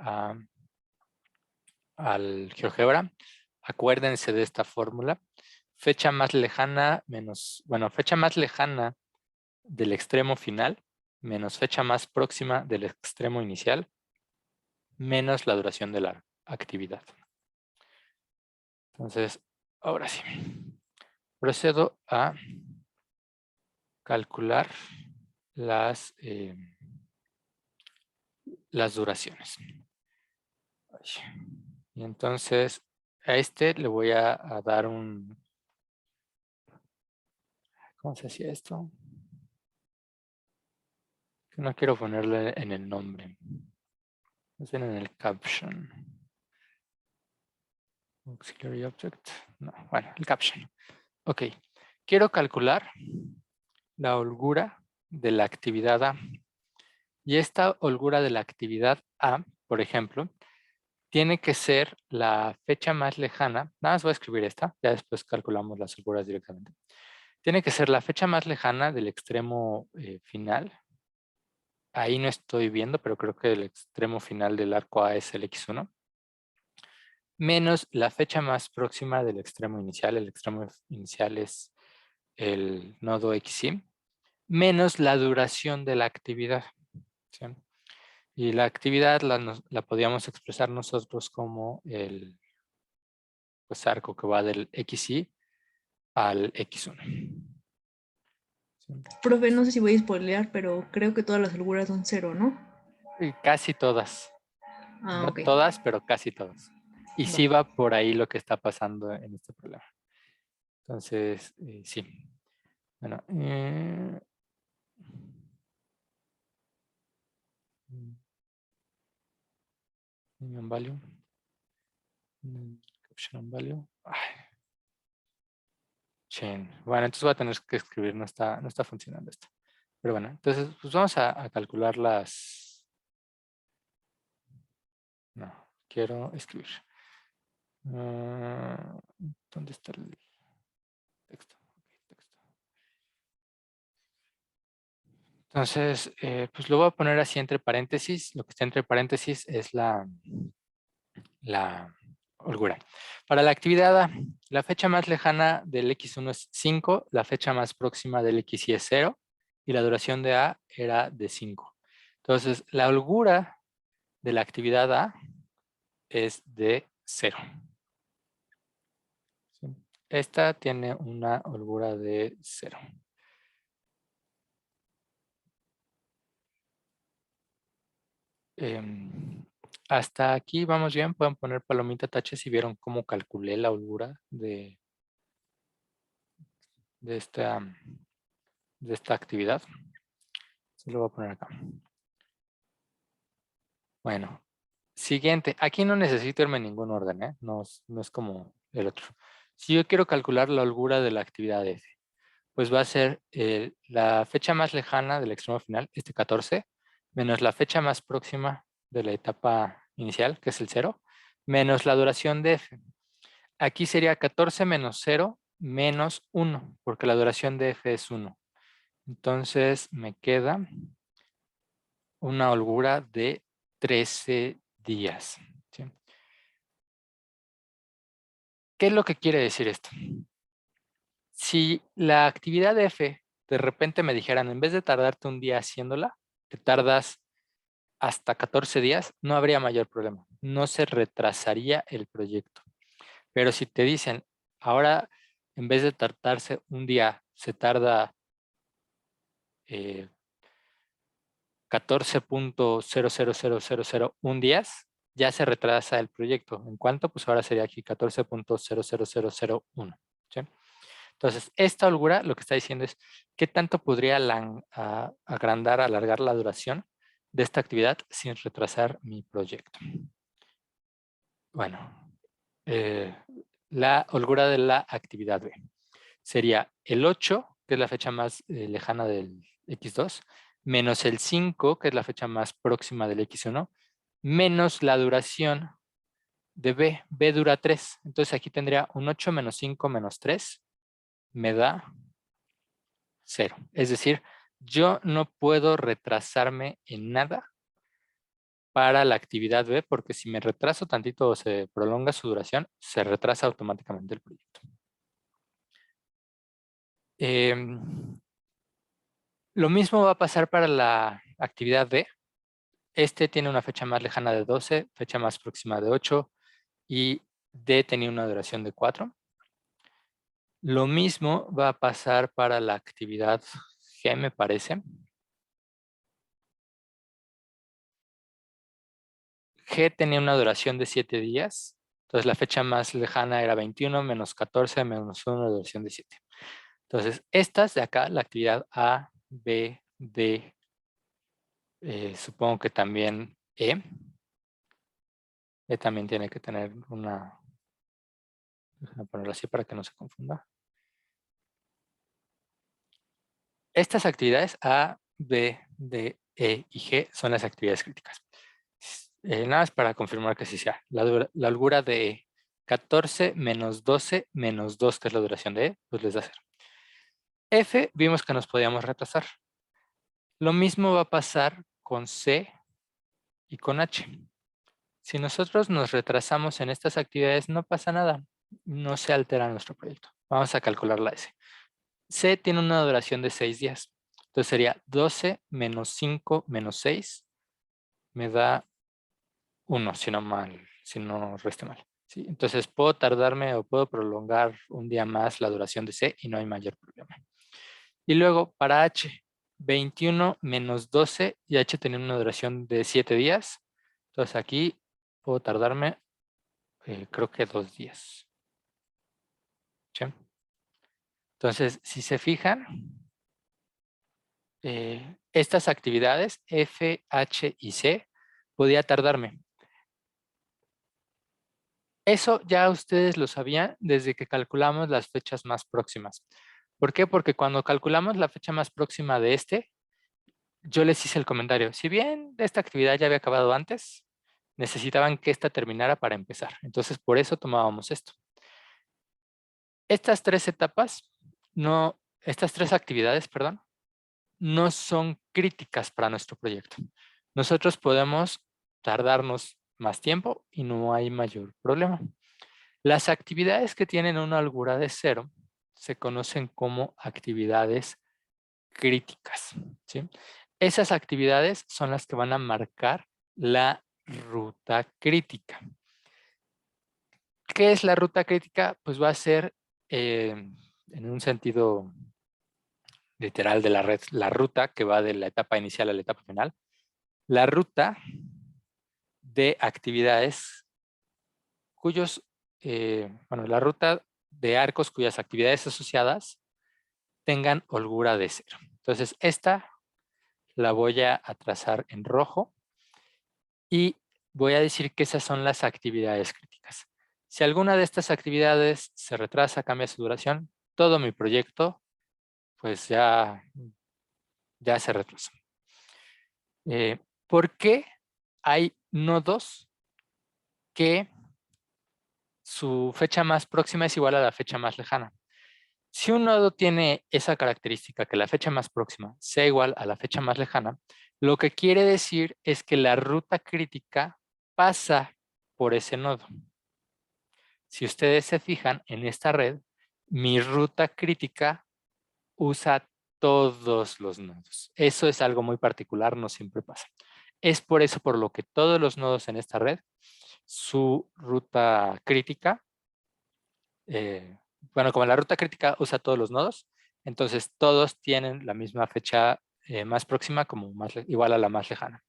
al GeoGebra. Acuérdense de esta fórmula. Fecha más lejana menos, fecha más lejana del extremo final menos fecha más próxima del extremo inicial menos la duración de la actividad. Entonces, ahora sí. Procedo a calcular las duraciones. Y entonces, a este le voy a dar un... ¿Cómo se hacía esto? No quiero ponerle en el nombre. Es en el caption. Auxiliary object. No, bueno, el caption. Ok. Quiero calcular la holgura de la actividad A. Y esta holgura de la actividad A, por ejemplo, tiene que ser la fecha más lejana. Nada más voy a escribir esta, ya después calculamos las holguras directamente. Tiene que ser la fecha más lejana del extremo final. Ahí no estoy viendo, pero creo que el extremo final del arco A es el X1. Menos la fecha más próxima del extremo inicial. El extremo inicial es el nodo XY. Menos la duración de la actividad. ¿Sí? Y la actividad la podíamos expresar nosotros como el arco que va del XY al X1. ¿Sí? Profe, no sé si voy a spoilear, pero creo que todas las holguras son 0, ¿no? Y casi todas. Ah, No ok. todas, pero casi todas. Y sí Va. va por ahí lo que está pasando en este problema. Entonces, sí. Bueno. Minimum value. Caption value. Ay. Chain. Bueno, entonces voy a tener que escribir, no está funcionando esto. Pero bueno, entonces pues vamos a calcular las... No, quiero escribir. ¿Dónde está el texto? Texto. Entonces, pues lo voy a poner así entre paréntesis. Lo que está entre paréntesis es la holgura. Para la actividad A, la fecha más lejana del X1 es 5, la fecha más próxima del XY es 0 y la duración de A era de 5. Entonces, la holgura de la actividad A es de 0. ¿Sí? Esta tiene una holgura de 0. Hasta aquí vamos bien. Pueden poner palomita tache si vieron cómo calculé la holgura de esta actividad. Se lo voy a poner acá. Bueno, siguiente. Aquí no necesito irme en ningún orden, ¿eh? No es como el otro. Si yo quiero calcular la holgura de la actividad F, pues va a ser la fecha más lejana del extremo final, este 14, menos la fecha más próxima de la etapa inicial, que es el 0, menos la duración de F. Aquí sería 14 menos 0 menos 1, porque la duración de F es 1. Entonces me queda una holgura de 13 días. ¿Sí? ¿Qué es lo que quiere decir esto? Si la actividad F de repente me dijeran, en vez de tardarte un día haciéndola, te tardas hasta 14 días, no habría mayor problema. No se retrasaría el proyecto. Pero si te dicen, ahora en vez de tardarse un día, se tarda 14.000001 días, ya se retrasa el proyecto. ¿En cuánto? Pues ahora sería aquí 14.00001. ¿Sí? Entonces, esta holgura lo que está diciendo es qué tanto podría agrandar, alargar la duración de esta actividad sin retrasar mi proyecto. Bueno, la holgura de la actividad B sería el 8, que es la fecha más lejana del X2, menos el 5, que es la fecha más próxima del X1, menos la duración de B. B dura 3. Entonces aquí tendría un 8 menos 5 menos 3. Me da 0. Es decir, yo no puedo retrasarme en nada para la actividad B, porque si me retraso tantito o se prolonga su duración, se retrasa automáticamente el proyecto. Lo mismo va a pasar para la actividad D. Este tiene una fecha más lejana de 12, fecha más próxima de 8 y D tenía una duración de 4. Lo mismo va a pasar para la actividad G, me parece. G tenía una duración de 7 días. Entonces la fecha más lejana era 21 menos 14 menos 1, duración de 7. Entonces estas de acá, la actividad A, B, D, supongo que también E. E también tiene que tener una... Déjame ponerlo así para que no se confunda. Estas actividades A, B, D, E y G son las actividades críticas. Nada más para confirmar que sí sea. La holgura de E, 14 menos 12 menos 2, que es la duración de E, pues les da 0. F vimos que nos podíamos retrasar. Lo mismo va a pasar con C y con H. Si nosotros nos retrasamos en estas actividades, no pasa nada. No se altera nuestro proyecto. Vamos a calcular la S. C tiene una duración de 6 días. Entonces sería 12 menos 5 menos 6. Me da 1, si no reste mal. ¿Sí? Entonces puedo tardarme o puedo prolongar un día más la duración de C y no hay mayor problema. Y luego para H, 21 menos 12 y H tiene una duración de 7 días. Entonces aquí puedo tardarme creo que 2 días. ¿Sí? Entonces, si se fijan, estas actividades F, H y C podía tardarme. Eso ya ustedes lo sabían desde que calculamos las fechas más próximas. ¿Por qué? Porque cuando calculamos la fecha más próxima de este, yo les hice el comentario. Si bien esta actividad ya había acabado antes, necesitaban que esta terminara para empezar. Entonces, por eso tomábamos esto. Estas tres actividades, perdón, no son críticas para nuestro proyecto. Nosotros podemos tardarnos más tiempo y no hay mayor problema. Las actividades que tienen una holgura de 0 se conocen como actividades críticas, ¿sí? Esas actividades son las que van a marcar la ruta crítica. ¿Qué es la ruta crítica? Pues va a ser, en un sentido literal de la red, la ruta que va de la etapa inicial a la etapa final. La ruta de actividades la ruta de arcos cuyas actividades asociadas tengan holgura de 0. Entonces, esta la voy a trazar en rojo y voy a decir que esas son las actividades críticas. Si alguna de estas actividades se retrasa, cambia su duración, todo mi proyecto pues ya se retrasó. ¿Por qué hay nodos que su fecha más próxima es igual a la fecha más lejana? Si un nodo tiene esa característica, que la fecha más próxima sea igual a la fecha más lejana, lo que quiere decir es que la ruta crítica pasa por ese nodo. Si ustedes se fijan en esta red, mi ruta crítica usa todos los nodos. Eso es algo muy particular, no siempre pasa. Es por eso por lo que todos los nodos en esta red, su ruta crítica, como la ruta crítica usa todos los nodos, entonces todos tienen la misma fecha más próxima como igual a la más lejana.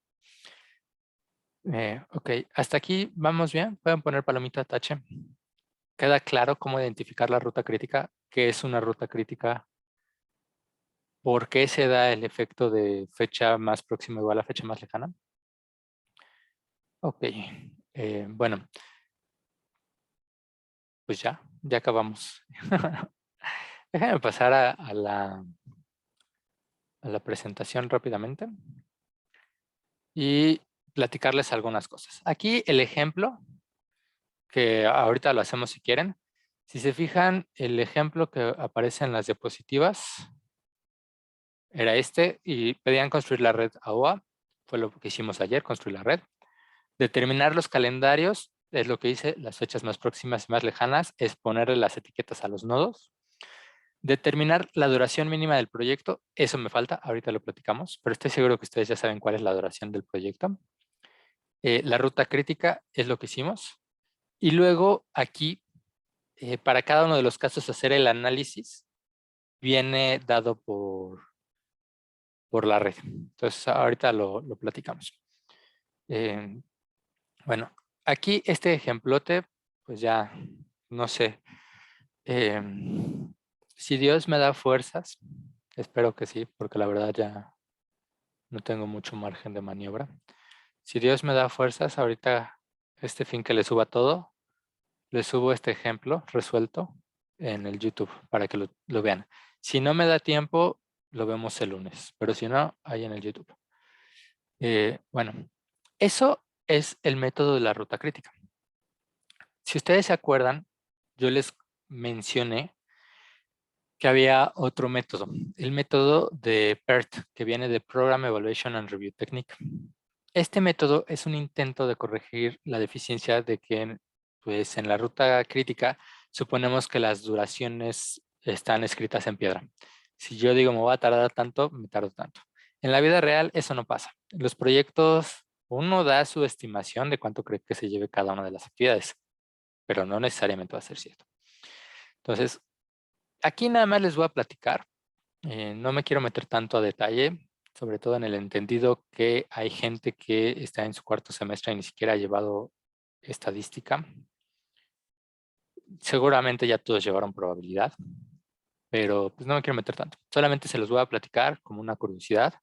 Ok, hasta aquí vamos bien. Pueden poner palomita tache. ¿Queda claro cómo identificar la ruta crítica? ¿Qué es una ruta crítica? ¿Por qué se da el efecto de fecha más próxima igual a fecha más lejana? Ok, bueno, pues ya acabamos. Déjame pasar a la presentación rápidamente. Y platicarles algunas cosas. Aquí el ejemplo, que ahorita lo hacemos si quieren. Si se fijan, el ejemplo que aparece en las diapositivas era este y pedían construir la red AOA. Fue lo que hicimos ayer, construir la red. Determinar los calendarios es lo que hice, las fechas más próximas y más lejanas, es ponerle las etiquetas a los nodos. Determinar la duración mínima del proyecto, eso me falta, ahorita lo platicamos, pero estoy seguro que ustedes ya saben cuál es la duración del proyecto. La ruta crítica es lo que hicimos. Y luego aquí, para cada uno de los casos, hacer el análisis viene dado por la red. Entonces, ahorita lo platicamos. Bueno, aquí este ejemplote, pues ya, no sé. Si Dios me da fuerzas, espero que sí, porque la verdad ya no tengo mucho margen de maniobra. Si Dios me da fuerzas, ahorita este fin que le suba todo, le subo este ejemplo resuelto en el YouTube para que lo vean. Si no me da tiempo, lo vemos el lunes, pero si no, ahí en el YouTube. Bueno, eso es el método de la ruta crítica. Si ustedes se acuerdan, yo les mencioné que había otro método, el método de PERT, que viene de Program Evaluation and Review Technique. Este método es un intento de corregir la deficiencia de que pues, en la ruta crítica suponemos que las duraciones están escritas en piedra. Si yo digo me voy a tardar tanto, me tardo tanto. En la vida real eso no pasa. En los proyectos uno da su estimación de cuánto cree que se lleve cada una de las actividades, pero no necesariamente va a ser cierto. Entonces, aquí nada más les voy a platicar. No me quiero meter tanto a detalle, sobre todo en el entendido que hay gente que está en su cuarto semestre y ni siquiera ha llevado estadística. Seguramente ya todos llevaron probabilidad, pero pues no me quiero meter tanto. Solamente se los voy a platicar como una curiosidad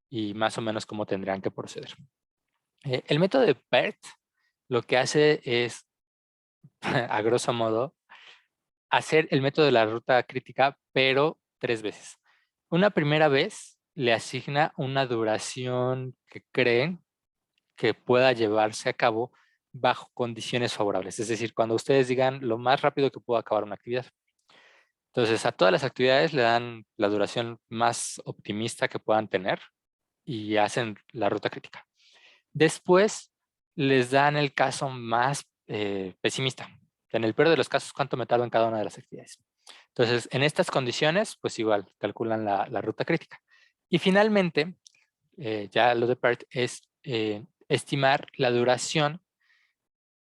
y más o menos cómo tendrían que proceder. El método de PERT lo que hace es, a grosso modo, hacer el método de la ruta crítica, pero 3 veces. Una primera vez le asigna una duración que creen que pueda llevarse a cabo bajo condiciones favorables. Es decir, cuando ustedes digan lo más rápido que puedo acabar una actividad. Entonces, a todas las actividades le dan la duración más optimista que puedan tener y hacen la ruta crítica. Después, les dan el caso más pesimista. En el peor de los casos, cuánto me tardo en cada una de las actividades. Entonces, en estas condiciones, pues igual calculan la ruta crítica. Y finalmente, ya lo de PERT es estimar la duración,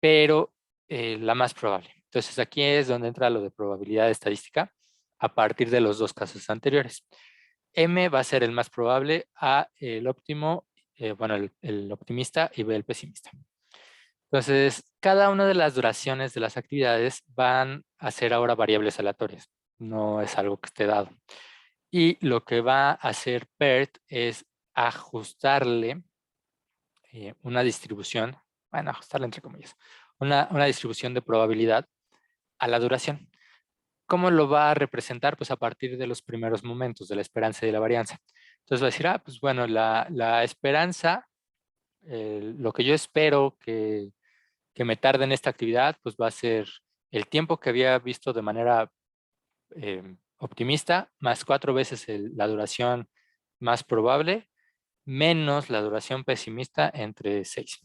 pero la más probable. Entonces, aquí es donde entra lo de probabilidad estadística a partir de los dos casos anteriores. M va a ser el más probable, A el óptimo, bueno, el optimista y B el pesimista. Entonces, cada una de las duraciones de las actividades van a ser ahora variables aleatorias. No es algo que esté dado. Y lo que va a hacer PERT es ajustarle una distribución, bueno, ajustarle entre comillas, una distribución de probabilidad a la duración. ¿Cómo lo va a representar? Pues a partir de los primeros momentos de la esperanza y de la varianza. Entonces va a decir, pues bueno, la esperanza, lo que yo espero que me tarde en esta actividad, pues va a ser el tiempo que había visto de manera optimista, más 4 veces la duración más probable, menos la duración pesimista entre 6.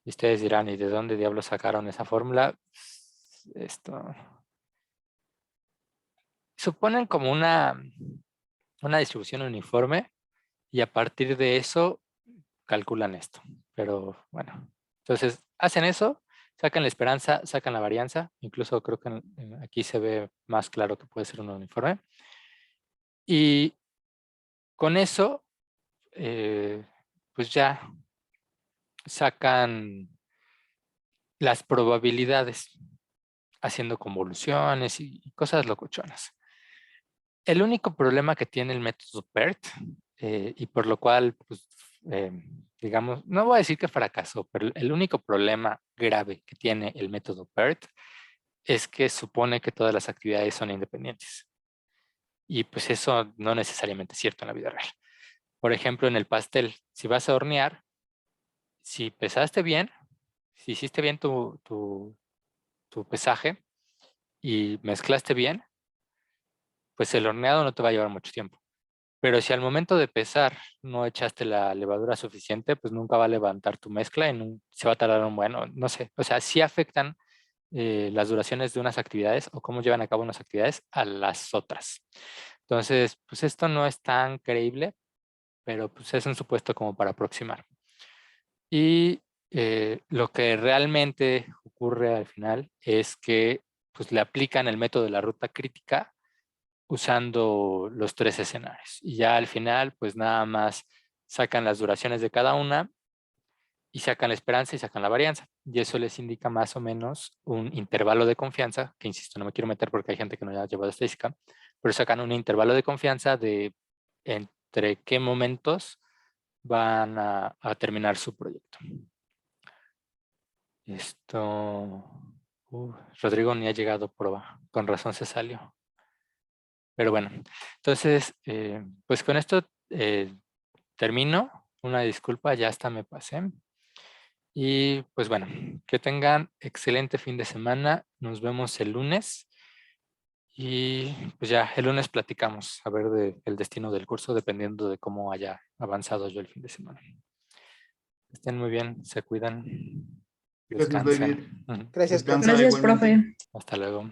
Y ustedes dirán, ¿y de dónde diablos sacaron esa fórmula? Esto. Suponen como una distribución uniforme y a partir de eso calculan esto. Pero bueno, entonces hacen eso, sacan la esperanza, sacan la varianza. Incluso creo que aquí se ve más claro que puede ser un uniforme. Y con eso, pues ya sacan las probabilidades haciendo convoluciones y cosas locochonas. El único problema que tiene el método PERT, y por lo cual, pues, digamos, no voy a decir que fracasó, pero el único problema grave que tiene el método PERT es que supone que todas las actividades son independientes. Y pues eso no necesariamente es cierto en la vida real. Por ejemplo, en el pastel, si vas a hornear, si pesaste bien, si hiciste bien tu pesaje y mezclaste bien, pues el horneado no te va a llevar mucho tiempo. Pero si al momento de pesar no echaste la levadura suficiente, pues nunca va a levantar tu mezcla y se va a tardar un bueno, no sé. O sea, sí afectan las duraciones de unas actividades o cómo llevan a cabo unas actividades a las otras. Entonces, pues esto no es tan creíble, pero pues es un supuesto como para aproximar. Y lo que realmente ocurre al final es que pues, le aplican el método de la ruta crítica usando los 3 escenarios. Y ya al final, pues nada más sacan las duraciones de cada una y sacan la esperanza y sacan la varianza. Y eso les indica más o menos un intervalo de confianza, que insisto, no me quiero meter porque hay gente que no ha llevado estadística, pero sacan un intervalo de confianza de entre qué momentos van a terminar su proyecto. Rodrigo ni ha llegado a prueba, con razón se salió. Pero bueno, entonces, pues con esto termino. Una disculpa, ya hasta me pasé. Y pues bueno, que tengan excelente fin de semana. Nos vemos el lunes. Y pues ya, el lunes platicamos a ver el destino del curso, dependiendo de cómo haya avanzado yo el fin de semana. Estén muy bien, se cuidan. Gracias, David. Descansen. Gracias, profe. Descansa Gracias, igualmente. profe. Hasta luego.